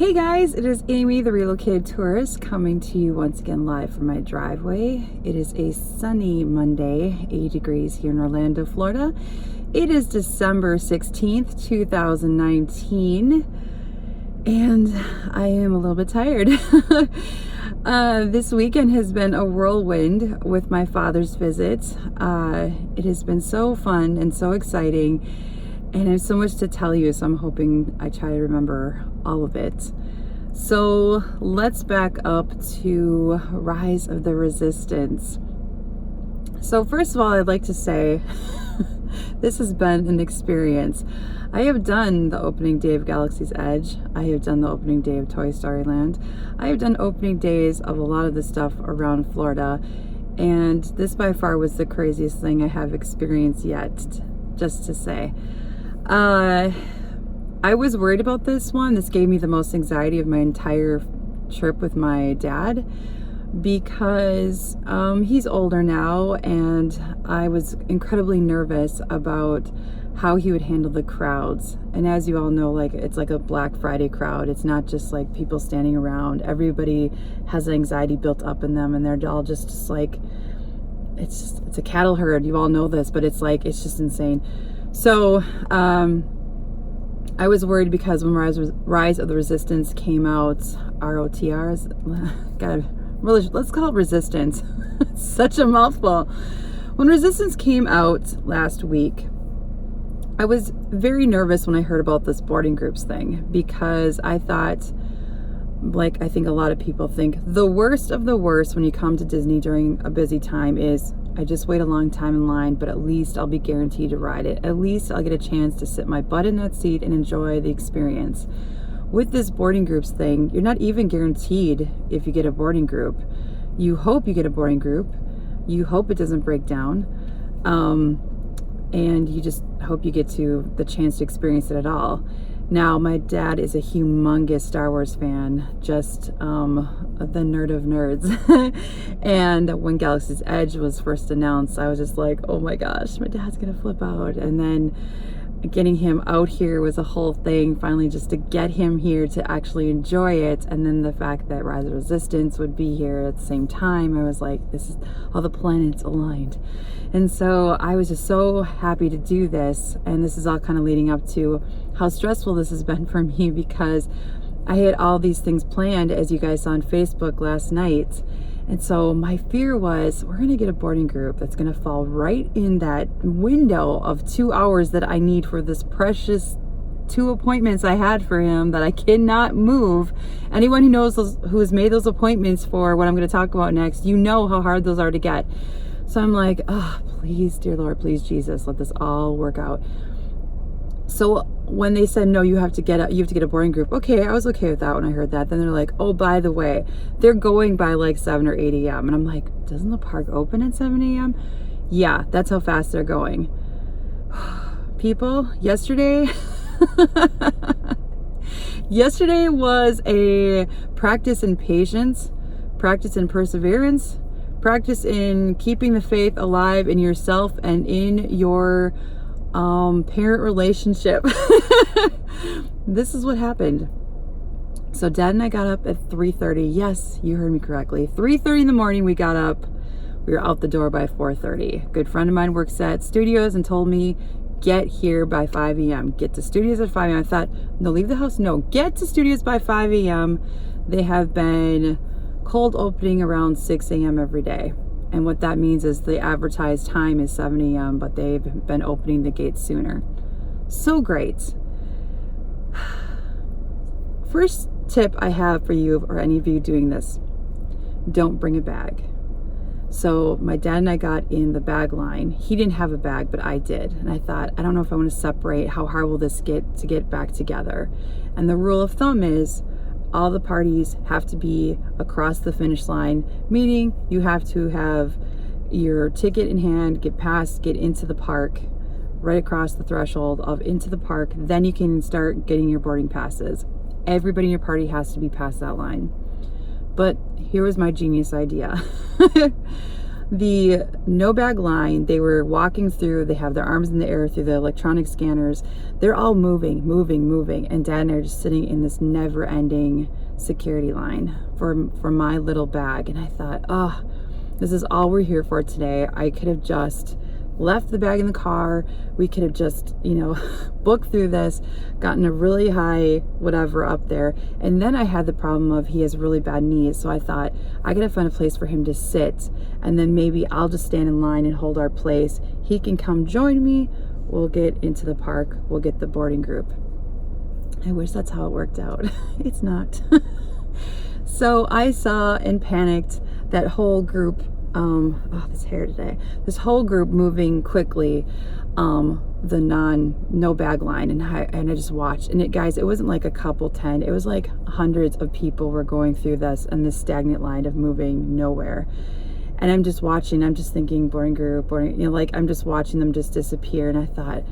Hey guys, it is Amy, the Relocated Tourist, coming to you once again live from my driveway. It is a sunny Monday, 80 degrees here in Orlando, Florida. It is December 16th, 2019, and I am a little bit tired. This weekend has been a whirlwind with my father's visit. It has been so fun and so exciting. And I have so much to tell you, so I'm hoping I try to remember all of it. So let's back up to Rise of the Resistance. So first of all, I'd like to say this has been an experience. I have done the opening day of Galaxy's Edge. I have done the opening day of Toy Story Land. I have done opening days of a lot of the stuff around Florida. And this by far was the craziest thing I have experienced yet, just to say. I was worried about this one. This gave me the most anxiety of my entire trip with my dad because he's older now, and I was incredibly nervous about how he would handle the crowds. And as you all know, like, it's like a Black Friday crowd. It's not just like people standing around. Everybody has anxiety built up in them, and they're all just like, it's a cattle herd. You all know this, but it's just insane. So I was worried because when Rise of the Resistance came out, ROTRs, let's call it Resistance. It's such a mouthful. When Resistance came out last week, I was very nervous when I heard about this boarding groups thing, because I thought, like I think a lot of people think, the worst of the worst when you come to Disney during a busy time is, I just wait a long time in line, but at least I'll be guaranteed to ride it. At least I'll get a chance to sit my butt in that seat and enjoy the experience. With this boarding groups thing, you're not even guaranteed if you get a boarding group. You hope you get a boarding group. You hope it doesn't break down. And you just hope you get the chance to experience it at all. Now, my dad is a humongous Star Wars fan, just the nerd of nerds. And when Galaxy's Edge was first announced, I was just like, oh my gosh, my dad's gonna flip out. And then getting him out here was a whole thing, finally, just to get him here to actually enjoy it. And then the fact that Rise of Resistance would be here at the same time, I was like, this is all the planets aligned. And so I was just so happy to do this. And this is all kind of leading up to how stressful this has been for me, because I had all these things planned, as you guys saw on Facebook last night. And so my fear was, we're going to get a boarding group that's going to fall right in that window of 2 hours that I need for this precious 2 appointments I had for him that I cannot move. Anyone who knows who has made those appointments for what I'm going to talk about next, you know how hard those are to get. So I'm like, oh, please, dear Lord, please, Jesus, let this all work out. So when they said, no, you have to get a boarding group. Okay, I was okay with that when I heard that. Then they're like, oh, by the way, they're going by like 7 or 8 a.m. And I'm like, doesn't the park open at 7 a.m.? Yeah, that's how fast they're going. People, yesterday was a practice in patience, practice in perseverance, practice in keeping the faith alive in yourself and in your parent relationship. This is what happened. So Dad and I got up at 3:30. Yes, you heard me correctly. 3:30 in the morning we got up. We were out the door by 4:30. A good friend of mine works at Studios and told me, get here by 5 a.m. Get to Studios at 5 a.m. I thought, no, leave the house. No, get to Studios by 5 a.m. They have been cold opening around 6 a.m. every day. And what that means is the advertised time is 7 a.m., but they've been opening the gates sooner. So great. First tip I have for you, or any of you doing this, don't bring a bag. So my dad and I got in the bag line. He didn't have a bag, but I did. And I thought, I don't know if I want to separate. How hard will this get to get back together? And the rule of thumb is, all the parties have to be across the finish line, meaning you have to have your ticket in hand, get into the park, right across the threshold of into the park. Then you can start getting your boarding passes. Everybody in your party has to be past that line. But here was my genius idea. the no bag line, they were walking through, they have their arms in the air through the electronic scanners. They're all moving. And Dad and I are just sitting in this never ending security line for my little bag. And I thought, oh, this is all we're here for today. I could have just left the bag in the car. We could have just, booked through this, gotten a really high whatever up there. And then I had the problem of he has really bad knees. So I thought I gotta find a place for him to sit. And then maybe I'll just stand in line and hold our place. He can come join me. We'll get into the park. We'll get the boarding group. I wish that's how it worked out. It's not. So I saw and panicked that whole group, this hair today, this whole group moving quickly, the no bag line, and I just watched, and it wasn't like a couple 10, it was like hundreds of people were going through this and this stagnant line of moving nowhere. And I'm just watching, I'm just thinking boarding group, I'm just watching them just disappear. And I thought,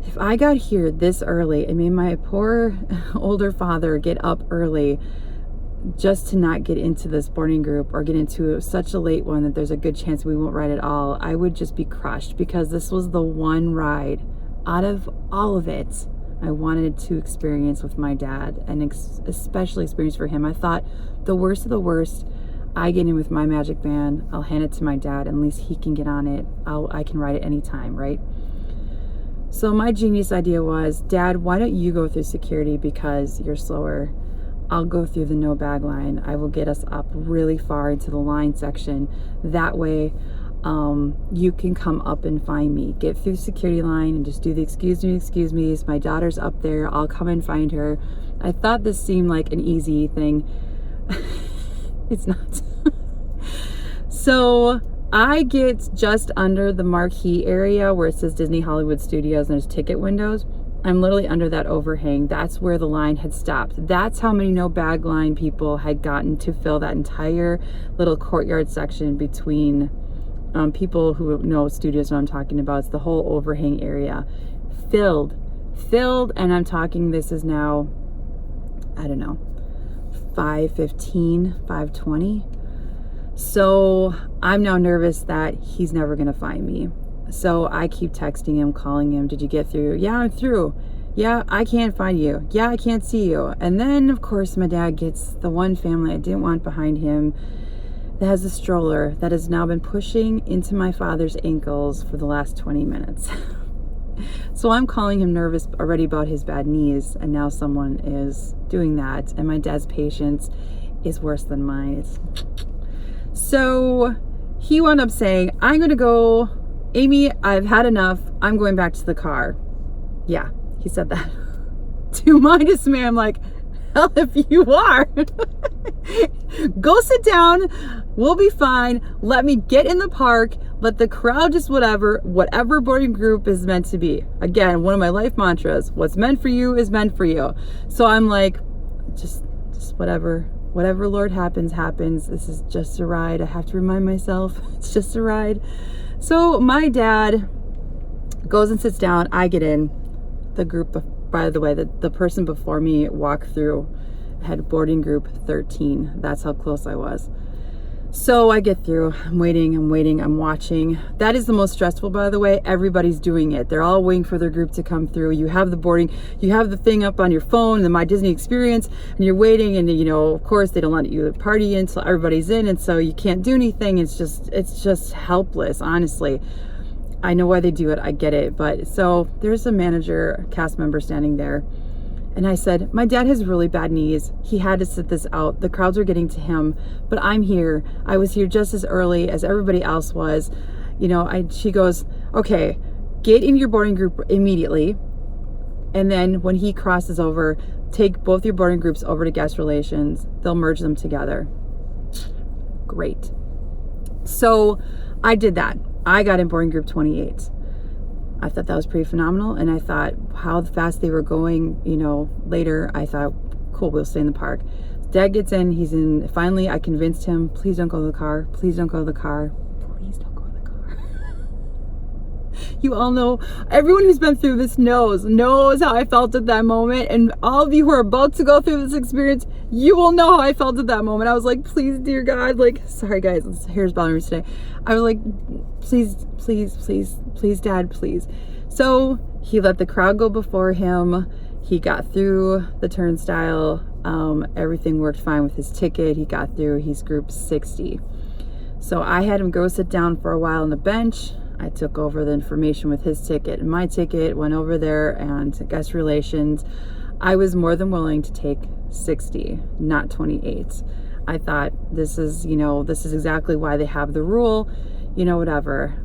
if I got here this early and made my poor older father get up early just to not get into this boarding group or get into such a late one that there's a good chance we won't ride at all, I would just be crushed, because this was the one ride out of all of it I wanted to experience with my dad, and especially experience for him. I thought, the worst of the worst, I get in with my Magic Band, I'll hand it to my dad, and at least he can get on it. I can ride it anytime, right? So my genius idea was, Dad, why don't you go through security because you're slower? I'll go through the no bag line. I will get us up really far into the line section. That way, you can come up and find me. Get through the security line and just do the excuse me. My daughter's up there. I'll come and find her. I thought this seemed like an easy thing. It's not. So I get just under the marquee area where it says Disney Hollywood Studios and there's ticket windows. I'm literally under that overhang. That's where the line had stopped. That's how many no bag line people had gotten to fill that entire little courtyard section between people who know studios, what I'm talking about. It's the whole overhang area. Filled. And I'm talking, this is now, I don't know, 5:15, 5:20. So I'm now nervous that he's never gonna find me. So I keep texting him, calling him. Did you get through? Yeah, I'm through. Yeah, I can't find you. Yeah, I can't see you. And then, of course, my dad gets the one family I didn't want behind him that has a stroller that has now been pushing into my father's ankles for the last 20 minutes. So I'm calling him nervous already about his bad knees, and now someone is doing that. And my dad's patience is worse than mine. So he wound up saying, I'm going to go, Amy, I've had enough. I'm going back to the car. Yeah, he said that. To my dismay, I'm like, hell if you are. Go sit down. We'll be fine. Let me get in the park. Let the crowd just whatever boarding group is meant to be. Again, one of my life mantras, what's meant for you is meant for you. So I'm like, just whatever Lord happens. This is just a ride. I have to remind myself it's just a ride. So my dad goes and sits down. I get in. The group, by the way, the person before me walked through had boarding group 13. That's how close I was. So I get through. I'm waiting. I'm watching. That is the most stressful, by the way. Everybody's doing it. They're all waiting for their group to come through. You have the thing up on your phone, the My Disney Experience, and you're waiting, and of course they don't let you party until everybody's in, and so you can't do anything. It's just helpless, honestly. I know why they do it. I get it. But so there's a manager, cast member standing there. And I said, my dad has really bad knees. He had to sit this out. The crowds are getting to him, but I'm here. I was here just as early as everybody else was. She goes, okay, get in your boarding group immediately. And then when he crosses over, take both your boarding groups over to guest relations. They'll merge them together. Great. So I did that. I got in boarding group 28. I thought that was pretty phenomenal, and I thought how fast they were going, later, I thought, cool, we'll stay in the park. Dad gets in, he's in, finally I convinced him, please don't go to the car, please don't go to the car, please don't go to the car. You all know, everyone who's been through this knows how I felt at that moment. And all of you who are about to go through this experience, you will know how I felt at that moment. I was like, please, dear God, like, sorry guys, hair's bothering me today. I was like, please, please, please, please, Dad, please. So he let the crowd go before him. He got through the turnstile. Everything worked fine with his ticket. He got through. He's group 60. So I had him go sit down for a while on the bench. I took over the information with his ticket and my ticket, went over there, and guest relations. I was more than willing to take 60, not 28. I thought this is exactly why they have the rule, whatever.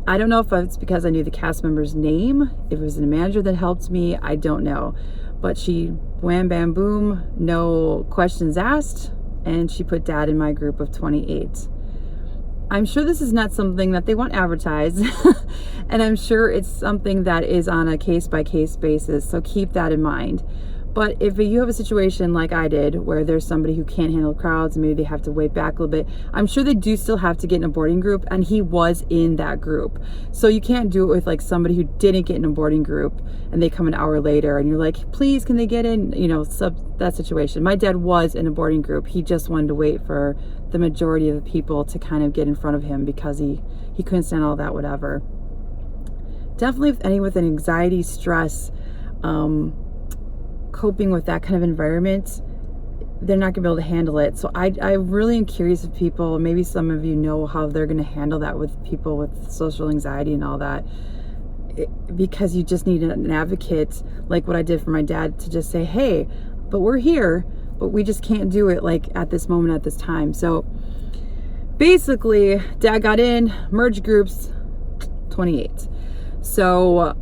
I don't know if it's because I knew the cast member's name, if it was the manager that helped me, I don't know. But she, wham, bam, boom, no questions asked, and she put Dad in my group of 28. I'm sure this is not something that they want advertised, and I'm sure it's something that is on a case-by-case basis, so keep that in mind. But if you have a situation like I did, where there's somebody who can't handle crowds, maybe they have to wait back a little bit, I'm sure they do still have to get in a boarding group, and he was in that group. So you can't do it with like somebody who didn't get in a boarding group, and they come an hour later, and you're like, please, can they get in? That situation. My dad was in a boarding group. He just wanted to wait for the majority of the people to kind of get in front of him because he couldn't stand all that, whatever. Definitely with an anxiety, stress, coping with that kind of environment, they're not gonna be able to handle it. So I really am curious if people, maybe some of you know how they're gonna handle that with people with social anxiety and all that, because you just need an advocate, like what I did for my dad, to just say, hey, but we're here, but we just can't do it like at this moment, at this time. So basically, Dad got in, merged groups, 28. So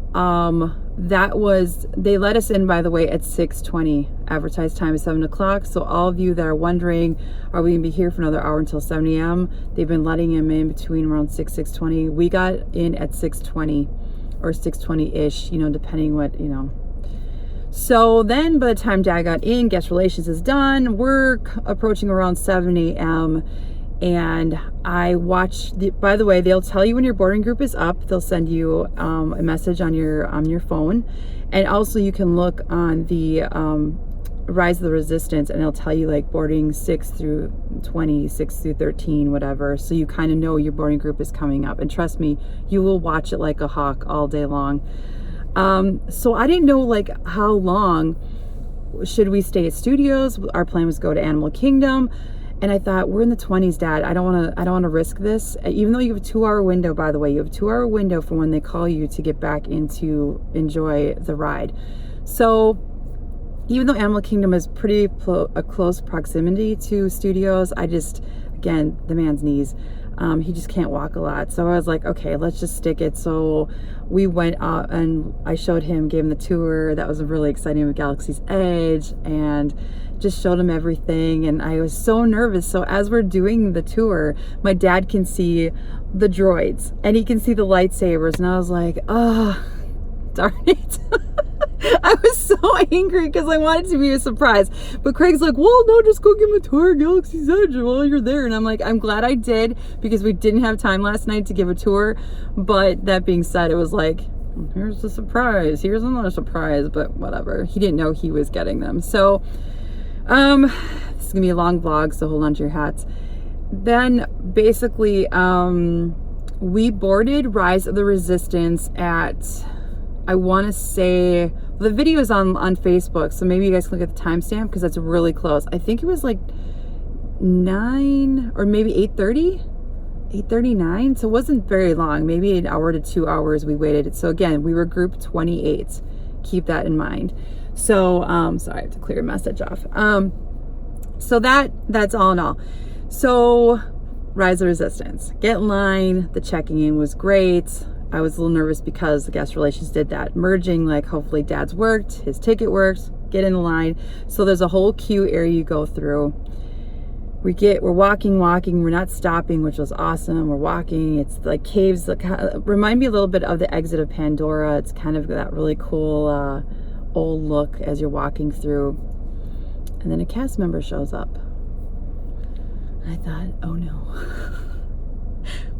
they let us in, by the way, at 6:20. Advertised time is 7 o'clock. So all of you that are wondering, are we gonna be here for another hour until 7 a.m.? They've been letting him in between around 6:20. We got in at 6:20 or 6:20-ish, depending what, So then by the time Dad got in, guest relations is done. We're approaching around 7 a.m. And I watched, by the way, they'll tell you when your boarding group is up. They'll send you a message on your phone. And also you can look on the Rise of the Resistance, and it'll tell you like boarding 6 through 20, 6 through 13, whatever. So you kind of know your boarding group is coming up. And trust me, you will watch it like a hawk all day long. So I didn't know like how long should we stay at studios. Our plan was to go to Animal Kingdom. And I thought, we're in the 20s, Dad. I don't want to risk this. Even though you have a 2-hour window, by the way, you have a 2-hour window from when they call you to get back in to enjoy the ride. So even though Animal Kingdom is pretty a close proximity to studios, again, the man's knees, he just can't walk a lot. So I was like, okay, let's just stick it. So we went out and I showed him, gave him the tour. That was really exciting with Galaxy's Edge, and just showed him everything. And I was so nervous. So as we're doing the tour, my dad can see the droids and he can see the lightsabers. And I was like, oh, darn it. I was so angry because I wanted to be a surprise. But Craig's like, well, no, just go give him a tour of Galaxy's Edge while you're there. And I'm like, I'm glad I did, because we didn't have time last night to give a tour. But that being said, it was like, here's the surprise. Here's another surprise. But whatever. He didn't know he was getting them. So this is going to be a long vlog, so hold on to your hats. Then basically, we boarded Rise of the Resistance at, I want to say, the video is on Facebook, so maybe you guys can look at the timestamp because that's really close. I think it was like 9 or maybe 8:30, 8:39. So it wasn't very long, maybe an hour to 2 hours we waited. So again, we were group 28. Keep that in mind. So, sorry, I have to clear a message off. So that's all in all. So Rise of Resistance, get in line. The checking in was great. I was a little nervous because the guest relations did that merging, like hopefully Dad's worked, his ticket works, get in the line. So there's a whole queue area you go through. We're walking, we're not stopping, which was awesome. We're walking, it's like caves that remind me a little bit of the Exit of Pandora. It's kind of that really cool old look as you're walking through. And then a cast member shows up. And I thought, oh no.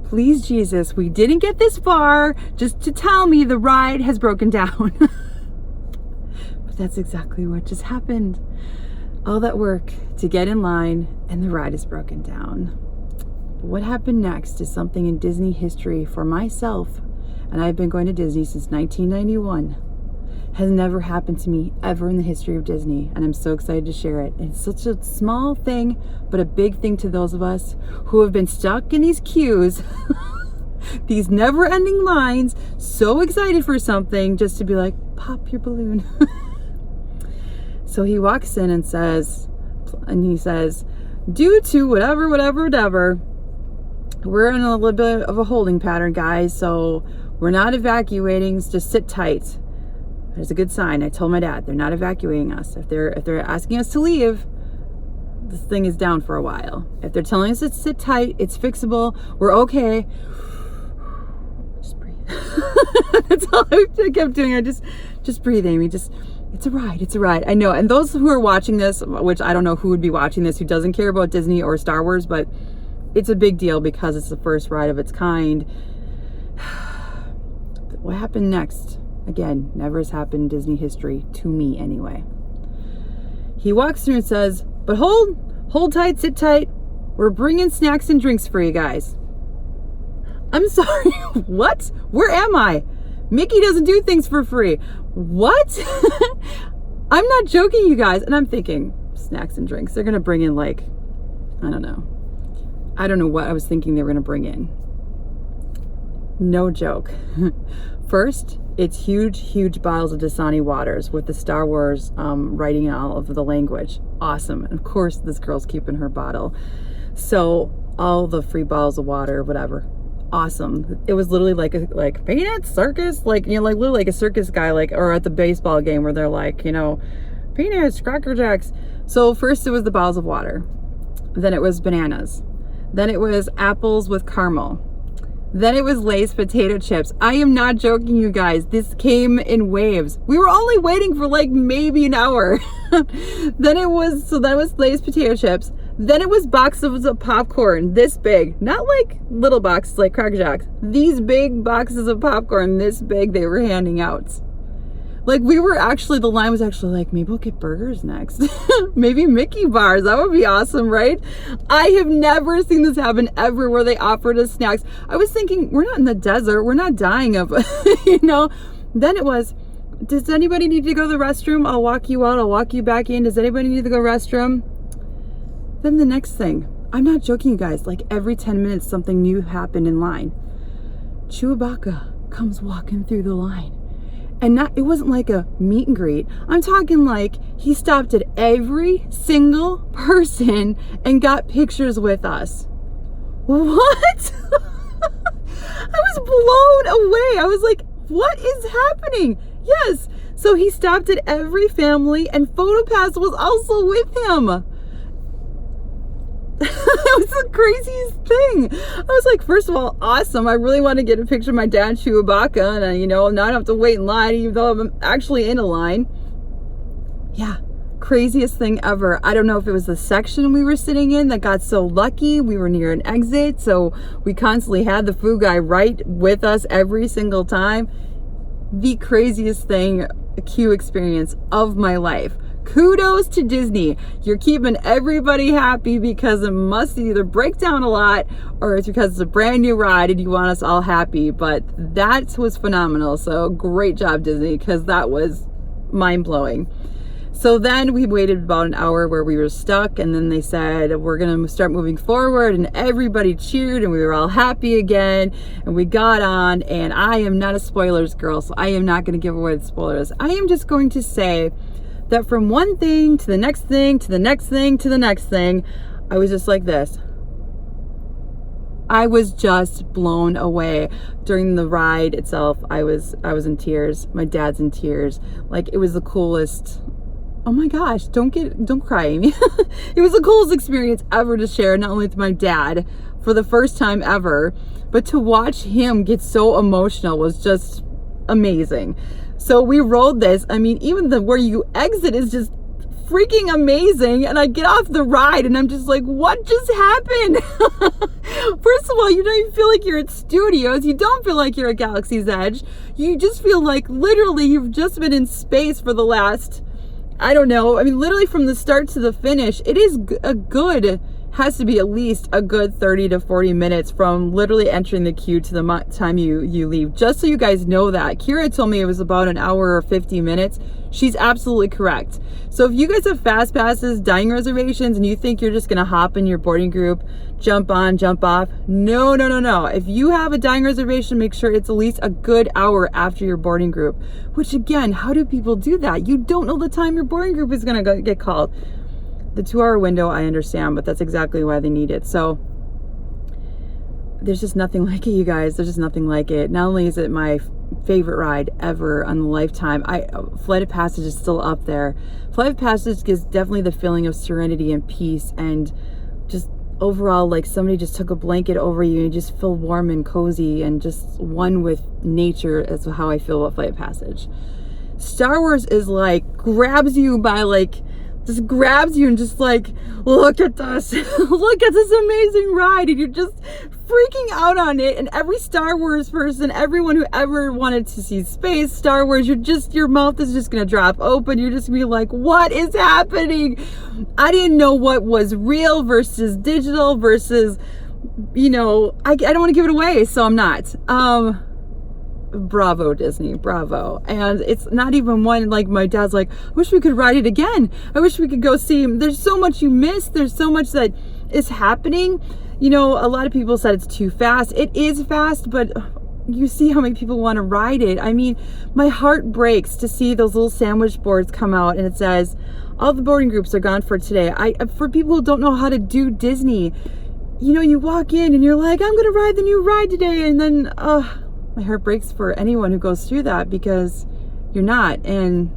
Please, Jesus, we didn't get this far just to tell me the ride has broken down. But that's exactly what just happened. All that work to get in line and the ride is broken down. But what happened next is something in Disney history for myself, and I've been going to Disney since 1991. Has never happened to me ever in the history of Disney, and I'm so excited to share it. It's such a small thing, but a big thing to those of us who have been stuck in these queues, these never-ending lines, so excited for something just to be like, pop your balloon. So he walks in and he says, due to whatever, we're in a little bit of a holding pattern, guys, so we're not evacuating, just sit tight. There's a good sign. I told my dad they're not evacuating us. If they're asking us to leave, this thing is down for a while. If they're telling us to sit tight, it's fixable, we're okay. Just breathe. That's all I kept doing. I just breathe, Amy. It's a ride. I know. And those who are watching this, which I don't know who would be watching this who doesn't care about Disney or Star Wars, but it's a big deal because it's the first ride of its kind. What happened next? Again, never has happened in Disney history, to me anyway. He walks through and says, but hold tight, sit tight. We're bringing snacks and drinks for you guys. I'm sorry, what? Where am I? Mickey doesn't do things for free. What? I'm not joking, you guys. And I'm thinking, snacks and drinks. They're going to bring in I don't know what I was thinking they were going to bring in. No joke. First, it's huge bottles of Dasani waters with the Star Wars writing all of the language. Awesome. And of course, this girl's keeping her bottle. So all the free bottles of water, whatever. Awesome. It was literally like peanuts, circus, literally like a circus guy, or at the baseball game where they're peanuts, Cracker Jacks. So first it was the bottles of water. Then it was bananas. Then it was apples with caramel. Then it was Lay's potato chips. I am not joking, you guys. This came in waves. We were only waiting for maybe an hour. Then it was Lay's potato chips. Then it was boxes of popcorn this big. Not little boxes like Cracker Jacks. These big boxes of popcorn this big they were handing out. The line was actually maybe we'll get burgers next. Maybe Mickey bars. That would be awesome, right? I have never seen this happen ever where they offered us snacks. I was thinking, we're not in the desert. We're not dying of, Then it was, does anybody need to go to the restroom? I'll walk you out. I'll walk you back in. Does anybody need to go to the restroom? Then the next thing, I'm not joking, you guys. Every 10 minutes, something new happened in line. Chewbacca comes walking through the line. And it wasn't like a meet and greet. I'm talking he stopped at every single person and got pictures with us. What? I was blown away. I was like, what is happening? Yes. So he stopped at every family and PhotoPass was also with him. That was the craziest thing. I was like, first of all, awesome. I really want to get a picture of my dad, Chewbacca, and not have to wait in line, even though I'm actually in a line. Yeah, craziest thing ever. I don't know if it was the section we were sitting in that got so lucky. We were near an exit, so we constantly had the food guy right with us every single time. The craziest thing, a queue experience of my life. Kudos to Disney. You're keeping everybody happy because it must either break down a lot or it's because it's a brand new ride and you want us all happy. But that was phenomenal. So great job, Disney, because that was mind-blowing. So then we waited about an hour where we were stuck, and then they said, we're going to start moving forward, and everybody cheered and we were all happy again, and we got on. And I am not a spoilers girl, so I am not going to give away the spoilers. I am just going to say that from one thing to the next thing to the next thing to the next thing, I was just like this. I was just blown away. During the ride itself, I was in tears. My dad's in tears. It was the coolest. Oh my gosh, don't cry, Amy. It was the coolest experience ever to share, not only with my dad for the first time ever, but to watch him get so emotional was just amazing. So we rode this. Even where you exit is just freaking amazing. And I get off the ride and I'm just like, what just happened? First of all, you don't even feel like you're at Studios. You don't feel like you're at Galaxy's Edge. You just feel like literally you've just been in space for the last, I don't know. I mean, literally from the start to the finish, it is has to be at least a good 30 to 40 minutes from literally entering the queue to the time you leave. Just so you guys know that. Kira told me it was about an hour or 50 minutes. She's absolutely correct. So if you guys have fast passes, dining reservations, and you think you're just gonna hop in your boarding group, jump on, jump off, no. If you have a dining reservation, make sure it's at least a good hour after your boarding group. Which again, how do people do that? You don't know the time your boarding group is gonna get called. The 2-hour window, I understand, but that's exactly why they need it. So there's just nothing like it, you guys. There's just nothing like it. Not only is it my favorite ride ever on the Lifetime, Flight of Passage is still up there. Flight of Passage gives definitely the feeling of serenity and peace, and just overall, like somebody just took a blanket over you and you just feel warm and cozy and just one with nature. Is how I feel about Flight of Passage. Star Wars is like grabs you by like, just grabs you and just like, look at this, look at this amazing ride, and you're just freaking out on it. And every Star Wars person, everyone who ever wanted to see space, Star Wars, your mouth is just gonna drop open. You're just gonna be like, what is happening? I didn't know what was real versus digital versus, you know, I don't want to give it away, so I'm not. Bravo, Disney, bravo. And it's not even one, like my dad's like, I wish we could ride it again. I wish we could go see. There's so much you miss. There's so much that is happening. You know, a lot of people said it's too fast. It is fast, but you see how many people want to ride it. I mean, my heart breaks to see those little sandwich boards come out and it says, all the boarding groups are gone for today. For people who don't know how to do Disney, you know, you walk in and you're like, I'm going to ride the new ride today. And then, my heart breaks for anyone who goes through that because you're not, and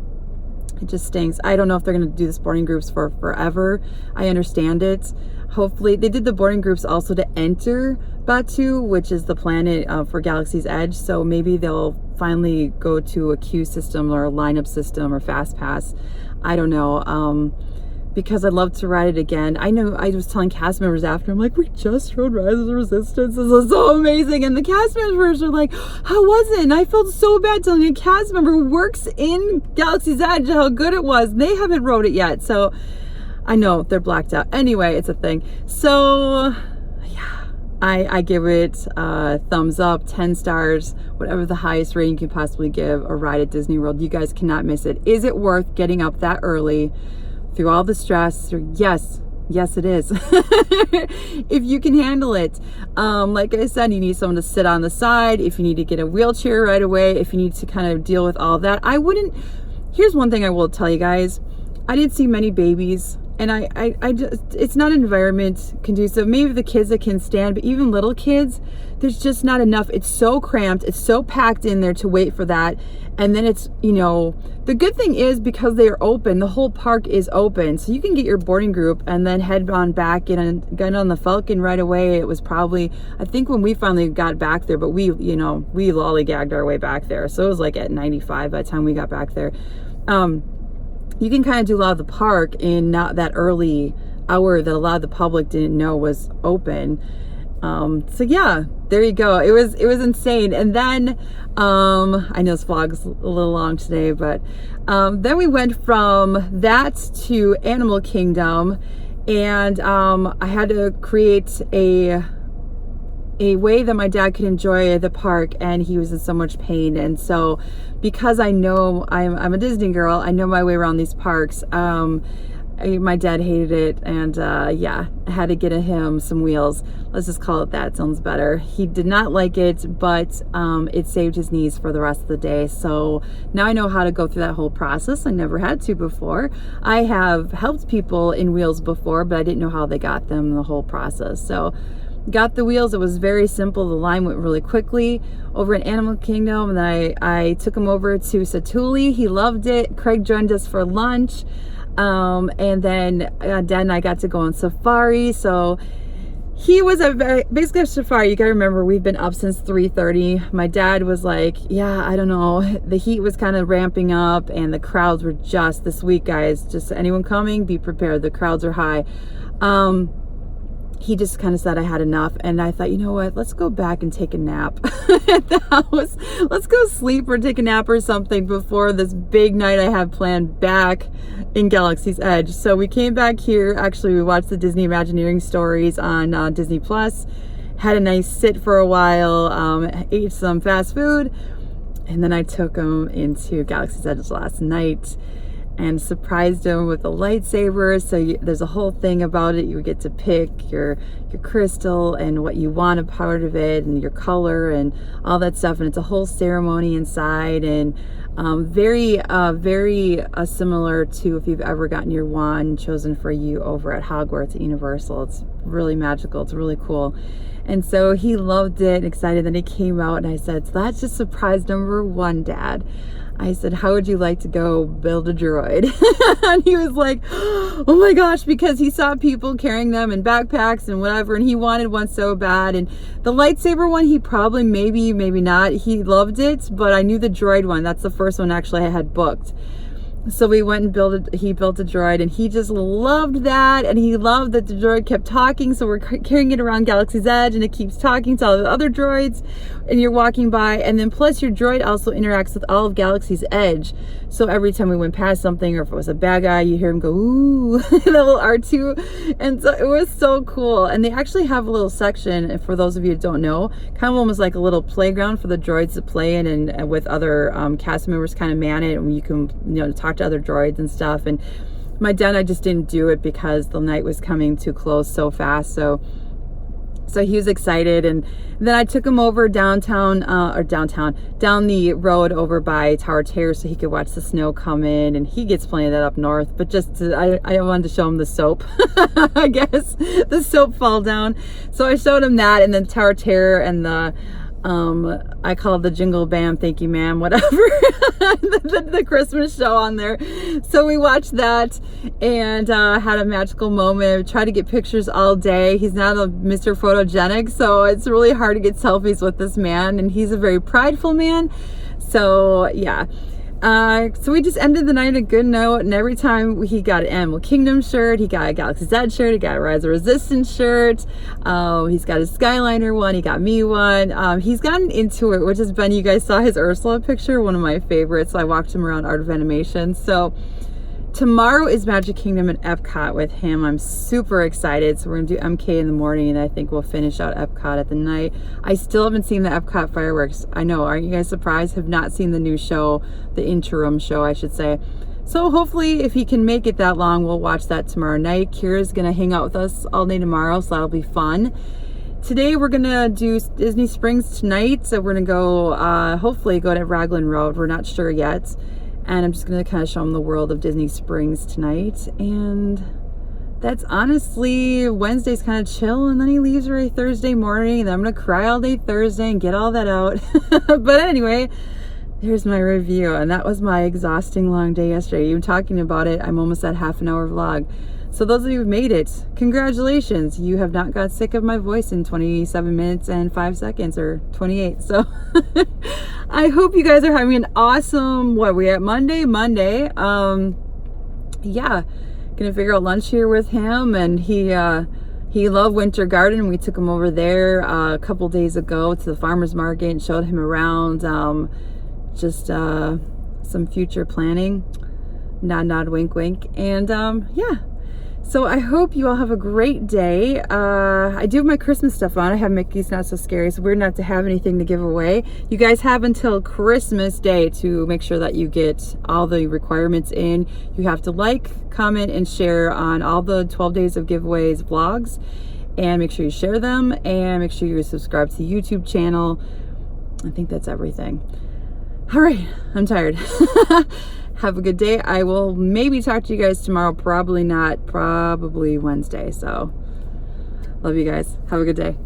it just stinks. I don't know if they're going to do this boarding groups for forever. I understand it. Hopefully, they did the boarding groups also to enter Batuu, which is the planet for Galaxy's Edge. So maybe they'll finally go to a queue system or a lineup system or fast pass. I don't know. Because I'd love to ride it again. I know I was telling cast members after, I'm like, we just rode Rise of the Resistance. This is so amazing. And the cast members are like, how was it? And I felt so bad telling a cast member who works in Galaxy's Edge how good it was. They haven't rode it yet. So I know they're blacked out. Anyway, it's a thing. So yeah, I give it a thumbs up, 10 stars, whatever the highest rating you can possibly give a ride at Disney World. You guys cannot miss it. Is it worth getting up that early? Through all the stress, yes, it is. If you can handle it. Like I said, you need someone to sit on the side. If you need to get a wheelchair right away, if you need to kind of deal with all that. Here's one thing I will tell you guys. I didn't see many babies, and I just, it's not an environment conducive. Maybe the kids that can stand, but even little kids, there's just not enough. It's so cramped, it's so packed in there to wait for that. And then it's, you know, the good thing is because they are open, the whole park is open. So you can get your boarding group and then head on back and get on the Falcon right away. It was probably, I think when we finally got back there, but we, you know, we lollygagged our way back there. So it was like at 95 by the time we got back there. You can kind of do a lot of the park in not that early hour that a lot of the public didn't know was open. So yeah, there you go. It was insane. And then, I know this vlog's a little long today, but, then we went from that to Animal Kingdom, and, I had to create a way that my dad could enjoy the park, and he was in so much pain. And so because I know I'm a Disney girl, I know my way around these parks. My dad hated it, and yeah, I had to get him some wheels. Let's just call it that. Sounds better. He did not like it, but it saved his knees for the rest of the day. So now I know how to go through that whole process. I never had to before. I have helped people in wheels before, but I didn't know how they got them, the whole process. So got the wheels. It was very simple. The line went really quickly over in Animal Kingdom, and then I took him over to Satu'li. He loved it. Craig joined us for lunch. And then Dad and I got to go on safari. So he was basically a safari. You gotta remember, we've been up since 3:30. My dad was like, yeah, I don't know, the heat was kind of ramping up and the crowds were just this week, guys, just anyone coming, be prepared, the crowds are high. He just kind of said I had enough, and I thought, you know what, let's go back and take a nap at the house. Let's go sleep or take a nap or something before this big night I have planned back in Galaxy's Edge. So we came back here. Actually, we watched the Disney Imagineering stories on Disney Plus, had a nice sit for a while, ate some fast food, and then I took him into Galaxy's Edge last night and surprised him with a lightsaber. So there's a whole thing about it. You get to pick your crystal and what you want a part of it and your color and all that stuff. And it's a whole ceremony inside, and very similar to if you've ever gotten your wand chosen for you over at Hogwarts at Universal. It's really magical. It's really cool. And so he loved it, excited. Then he came out and I said, so that's just surprise number 1, Dad. I said, how would you like to go build a droid? And he was like, oh my gosh, because he saw people carrying them in backpacks and whatever, and he wanted one so bad. And the lightsaber one, he probably, maybe not. He loved it, but I knew the droid one. That's the first one actually I had booked. So we went and he built a droid, and he just loved that, and he loved that the droid kept talking. So we're carrying it around Galaxy's Edge, and it keeps talking to all the other droids, and you're walking by, and then plus your droid also interacts with all of Galaxy's Edge. So every time we went past something, or if it was a bad guy, you hear him go, ooh, that little R2. And so it was so cool. And they actually have a little section, and for those of you who don't know, kind of almost like a little playground for the droids to play in, and with other cast members kind of man it, and you can, talk to other droids and stuff. And my dad and I just didn't do it because the night was coming to close so fast. So he was excited, and then I took him over down the road over by Tower Terrace so he could watch the snow come in, and he gets plenty of that up north, but I wanted to show him the soap. I guess the soap fall down. So I showed him that, and then Tower Terror and the I call it the Jingle Bam, thank you ma'am, whatever, the Christmas show on there. So we watched that and had a magical moment. Tried to get pictures all day. He's not a Mr. Photogenic, so it's really hard to get selfies with this man, and he's a very prideful man. So yeah. So we just ended the night on a good note, and every time he got an Animal Kingdom shirt, he got a Galaxy's Edge shirt, he got a Rise of Resistance shirt, he's got a Skyliner one, he got me one. He's gotten into it, which has been, you guys saw his Ursula picture, one of my favorites. I walked him around Art of Animation. So tomorrow is Magic Kingdom and Epcot with him. I'm super excited. So we're gonna do MK in the morning, and I think we'll finish out Epcot at the night. I still haven't seen the Epcot fireworks. I know, aren't you guys surprised? Have not seen the new show, the interim show, I should say. So hopefully, if he can make it that long, we'll watch that tomorrow night. Kira's gonna hang out with us all day tomorrow, so that'll be fun. Today we're gonna do Disney Springs tonight. So we're gonna go, hopefully go to Raglan Road. We're not sure yet. And I'm just going to kind of show them the world of Disney Springs tonight. And that's honestly, Wednesday's kind of chill. And then he leaves early Thursday morning. And then I'm going to cry all day Thursday and get all that out. But anyway, here's my review. And that was my exhausting long day yesterday. Even talking about it, I'm almost at half an hour vlog. So those of you who've made it, congratulations. You have not got sick of my voice in 27 minutes and 5 seconds, or 28. So I hope you guys are having an awesome, what are we at, Monday? Yeah, gonna figure out lunch here with him. And he loved Winter Garden. We took him over there a couple days ago to the farmer's market and showed him around, just some future planning. Nod, nod, wink, wink. And yeah. So I hope you all have a great day. I do have my Christmas stuff on. I have Mickey's Not So Scary, so we're not to have anything to give away. You guys have until Christmas Day to make sure that you get all the requirements in. You have to like, comment, and share on all the 12 Days of Giveaways vlogs. And make sure you share them, and make sure you subscribe to the YouTube channel. I think that's everything. All right, I'm tired. Have a good day. I will maybe talk to you guys tomorrow. Probably not. Probably Wednesday. So, love you guys. Have a good day.